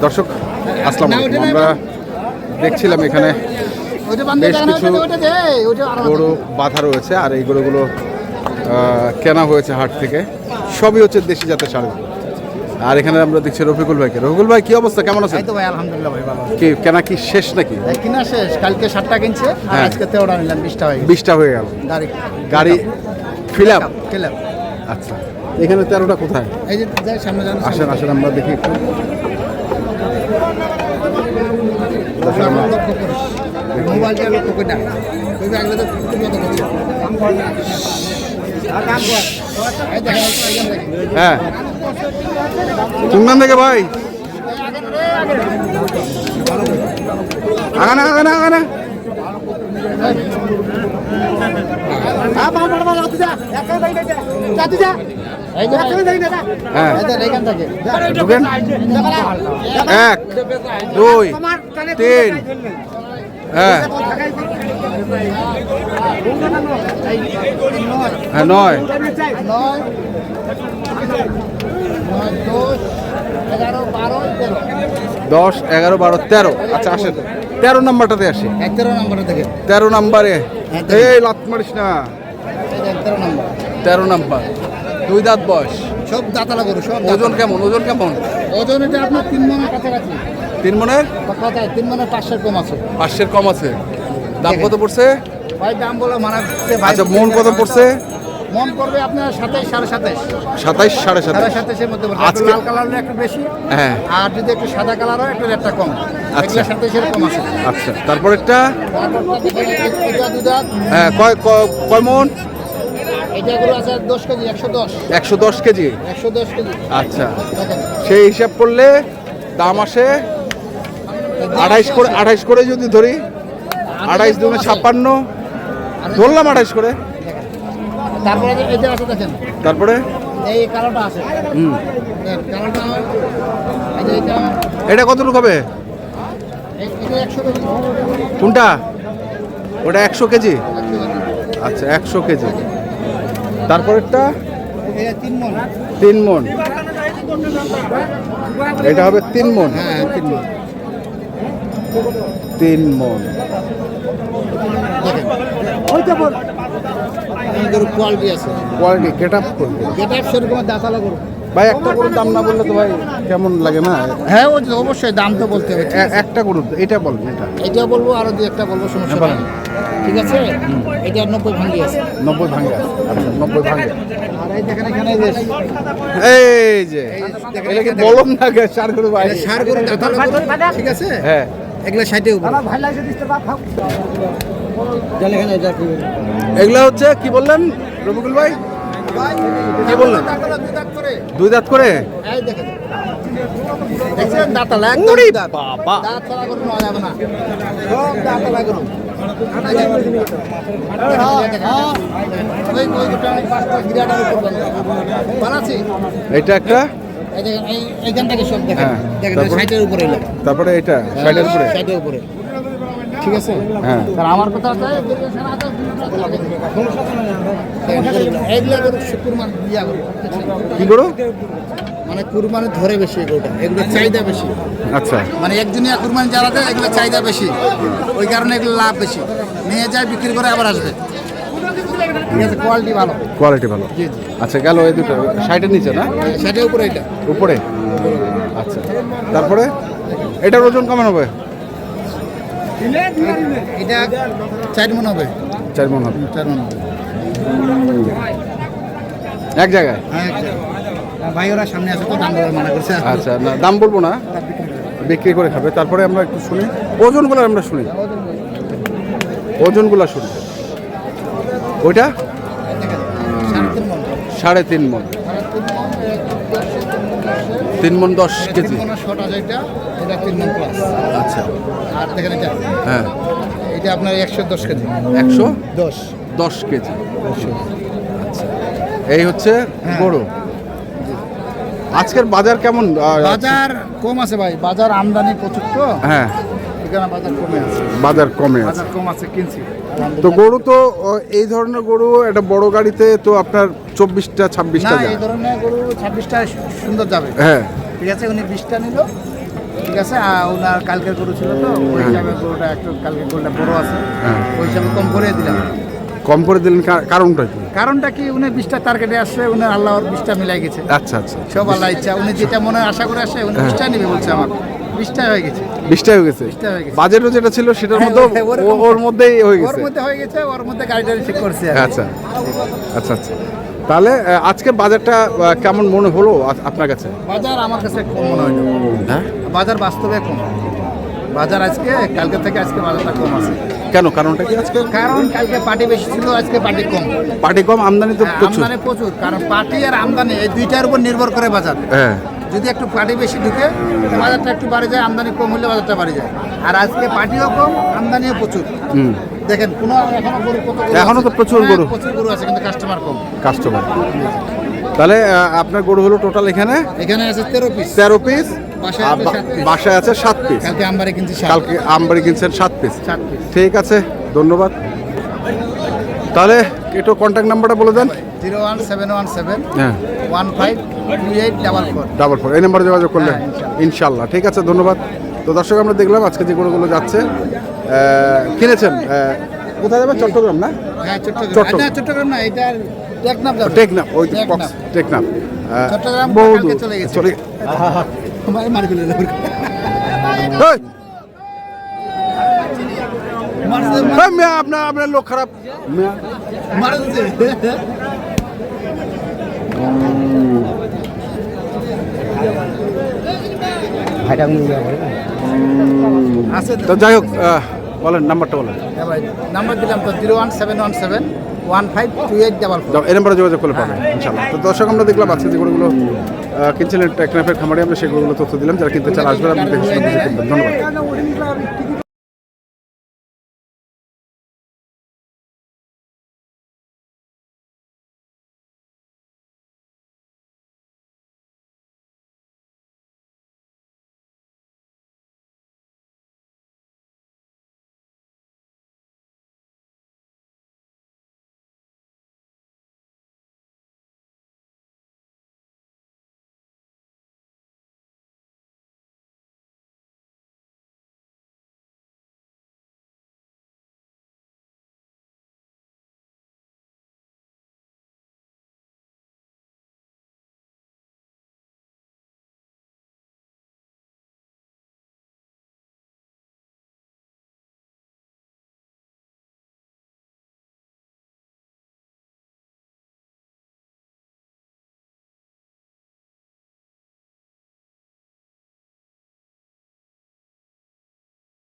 দর্শক আসসালামু আলাইকুম। আমরা দেখছিলাম এখানে বেশ কিছু গরু বাঁধা রয়েছে, আর এই গরুগুলো কেনা হয়েছে হাট থেকে। সবই হচ্ছে দেশি জাতের ষাঁড়। আর এখানে আমরা দেখছি রফিকুল ভাইকে। রফিকুল ভাই, কি অবস্থা, কেমন আছেন? ভাই আলহামদুলিল্লাহ ভাই ভালো। কি কেনা কি শেষ নাকি? কিনা শেষ, কালকে 7টা কিনছে আর আজকে 13টা নিলাম, 20টা হয়ে গেল। 20টা হয়ে গেল গাড়ি ফিল আপ। আচ্ছা, এখানে 13টা কোথায়? এই যে যাই সামনে যান, আসেন আসেন আমরা দেখি একটু। মোবাইলটা লক্ষ্য করে না, ওই আগলে তো কত করছে। হ্যাঁ, চুঙ্গান থেকে ভাই আগানা আগানা আগানা। হ্যাঁ, 1 2 3। হ্যাঁ হ্যাঁ, 9 10 11 12 13। আচ্ছা আসেন 13 নাম্বারটাতে আসি। 13 নাম্বারে এই লাত মারিস না। 13 নাম্বার, 2 দাঁত বয়স, সব দাঁতালা গরু। সব ওজন কেমন? ওজন এটা আপনার 3 মনের কাছাকাছি। 3 মনের? 3 মনের 500 কম আছে। 500 কম আছে। দাম কত পড়ছে ভাই? দাম বলে মানা। আচ্ছা, মন কত পড়ছে? মন পড়বে আপনার 27 27.5। 27 27.5 27.5 মধ্যে পড়বে। আজকে লাল কালার একটু বেশি, হ্যাঁ, আর যদি একটু সাদা কালার হয় একটু রেটটা কম। আচ্ছা 27 কম আছে। আচ্ছা, তারপর একটা এটা দুধ। হ্যাঁ, কয় মন? এটা গুলো আছে 10 কেজি, 110 110 কেজি। 110 কেজি। আচ্ছা, সেই হিসাব করলে দাম আসে 28 করে যদি ধরি, 28 দুগুণে 56, ধরলাম 28 করে। তারপরে এটা আছে দেখেন, তারপরে এই কালোটা আছে। কালোটা এটা কতটুকু হবে? এটা 100 কেজি। কোনটা? ওটা 100 কেজি। আচ্ছা 100 কেজি। তারপরেরটা এটা 3 মণ। 3 মণ। এটা হবে 3 মণ। হ্যাঁ 3 মণ। 3 মণ। কোয়ালিটি আছে, কোয়ালিটি গেটআপ করবে। গেটআপ সেরকম দাঁতালা গরু। ভাই একটা গরুর দাম না বললে তো ভাই কেমন লাগে না? হ্যাঁ অবশ্যই দাম তো বলতে হবে। একটা গরুর এটা বলবেন। এটা বলবো, আরো দুই একটা বলবো, সমস্যা নেই। ঠিক আছে, এটা 90 ভাঙি আছে। 90 ভাঙে আছে। আচ্ছা 90 ভাঙে। আর এই দেখেন এখানে এই যে এটা কি বলম না গে সার গরু ভাই? সার গরু দাঁতালা গরু, ঠিক আছে। হ্যাঁ, এগুলা 60 উপরে। এগুলা হচ্ছে কি বললেন রবিকুল ভাই? কি বললেন? 2 দাঁত করে। এই দেখেন, দেখছেন দাঁতালা একদম দাঁত। বাবা, দাঁতালা গরু নেওয়া যাবে না, সব দাঁতালা গরু। এটা একটা। এইখান থেকে সব দেখেন, হ্যাঁ, দেখেন তারপরে? 60-এর উপরে। তারপরে এটা 60-এর উপরে। 60-এর উপরে, ঠিক আছে। হ্যাঁ, আর আমার কথা হচ্ছে এইগুলা গরু কুরবানি দিয়া গরু। কি গরু? মানে কুরবানি ধরে বেশি এগুলোটা, এগুলো চাহিদা বেশি। আচ্ছা, মানে একদিনিয়া কুরবানি যারা দেয় এগুলো চাহিদা বেশি, ওই কারণে এগুলো লাভ বেশি। নিয়ে যায়, বিক্রি করে আবার আসবে। ঠিক আছে, কোয়ালিটি ভালো। কোয়ালিটি ভালো। জি জি। আচ্ছা, গেল এই দুটো 60-এর নিচে না? 60-এর উপরে। এটা উপরে। আচ্ছা, তারপরে এটার ওজন কেমন হবে? এটা 4 মণ হবে। 4 মণ হবে। 4 মণ হবে এক জায়গায়। হ্যাঁ, ভাই ওরা সামনে আছে তো, দাম বলে মানা করছে। আচ্ছা, না দাম বলবো না, বিক্রি করে খাবে। তারপরে আমরা একটু শুনি ওজনগুলো, আমরা শুনি ওজনগুলো শুনি। ওইটা 3.5 মণ। 3 মণ 10 কেজি। এটা 3 মণ প্লাস। আচ্ছা, আর দেখেন এটা, হ্যাঁ, এটা আপনার 110 কেজি। 110 কেজি। আচ্ছা, এই হচ্ছে গরু। আজকের বাজার কেমন? বাজার কম আছে ভাই, বাজার আমদানি প্রচুর তো। হ্যাঁ, এখানে বাজার কমে আছে। বাজার কমে আছে। বাজার কম আছে, কিনছি। তো গরু তো এই ধরনের গরু একটা বড় গাড়িতে তো আপনার 24টা 26টা না, যায়। এই ধরনের গরু 26টা সুন্দর যাবে। হ্যাঁ, ঠিক আছে, উনি 20টা নিল, ঠিক আছে, ওনার কালকের গরু ছিল তো ওই হিসাবে গরুটা একটু কালকের গরুটা বড় আছে, হ্যাঁ। ওই হিসাবে কম করে দিলাম। কম করে দিলেন কারণটা কি? কারণটা কি, উনি 20টা টার্গেটে আসছে, উনি আল্লাহর 20টা মিলাই গেছে। আচ্ছা আচ্ছা, সব আল্লাহ ইচ্ছা, উনি যেটা মনে আশা করে আসে উনি 20টা নেবে বলছে, আমার 20টা হয়ে গেছে। 20টা হয়ে গেছে। 20টা হয়ে গেছে। বাজেটও যেটা ছিল সেটার হ্যাঁ, মধ্যে ওরকম। ওর মধ্যেই হয়ে ওর গেছে। মধ্যে হয়ে গেছে, ওর মধ্যে গাড়িটা ঠিক করছে আর কি। আচ্ছা আচ্ছা আচ্ছা। তাহলে আজকে বাজারটা কেমন মনে হলো আপনার কাছে? বাজার আমার কাছে কম মনে হলো। হ্যাঁ, বাজার বাস্তবে কম। বাজার আজকে কালকে থেকে আজকে বাজারটা কম আছে। কেন? কারণটা কি আজকে? কারণ কালকে পার্টি বেশি ছিল, আজকে পার্টি কম। পার্টি কম, আমদানি তো প্রচুর। আমদানি প্রচুর, কারণ পার্টি আর আমদানি এই দুইটার উপর নির্ভর করে বাজার। হ্যাঁ, যদি একটু পার্টি বেশি ঢুকে তাহলে বাজারটা একটু বাড়ে যায়, আমদানি কম হলে বাজারটা বাড়ে যায়। আর আজকে পার্টিও কম, আমদানিও প্রচুর। হুম, দেখেন কোনো এখনো গরু কত গরু এখনো আছে? তো প্রচুর হ্যাঁ, গরু। প্রচুর গরু আছে কিন্তু কাস্টমার কম। কাস্টমার। তাহলে আপনার গরু হলো টোটাল এখানে এখানে আছে 13 পিস, 13 পিস, বাসায় আছে 7 পিস। বাসায় আছে 7 পিস। কালকে আমবারে কিনছি 7 কালকে আমবাড়ি কিনছেন 7 পিস। 7 পিস। ঠিক আছে, ধন্যবাদ। তাহলে একটু কন্ট্যাক্ট নাম্বারটা বলে দেন। 01717 হ্যাঁ, 152844। 44 এই নাম্বারে যোগাযোগ করলেন। হ্যাঁ, ইনশাল্লাহ। ঠিক আছে, ধন্যবাদ। তো দর্শক, আমরা দেখলাম আজকে যে গরুগুলো যাচ্ছে কিনেছেন কোথায় যাবে? চট্টগ্রাম না? হ্যাঁ, চট্টগ্রাম। না চট্টগ্রাম না, এটার টেকনাফ যাবে। টেকনাফ, ওই টেকনাফ। টেকনাফ। চট্টগ্রাম বহু কালকে দূর চলে গেছে। চলে। মারি মারি ফেলে দেবো। এই! এই মিয়া, আপনার লোক খারাপ মিয়া। আছে তো যাই হোক, বলেন নাম্বারটা বলেন। নাম্বার দিলাম তো 01717 152844। এই নাম্বারে যোগাযোগ করলে পাবেন ইনশাল্লাহ। তো দর্শক, আমরা দেখলাম আজকে যে গরুগুলো কিনছিলেন টেকনাফের খামারে, আমরা সেই গরুগুলো তথ্য দিলাম। যারা কিনতে চান আসবেন, আপনি দেখে শুনে বুঝে কিনবেন। ধন্যবাদ।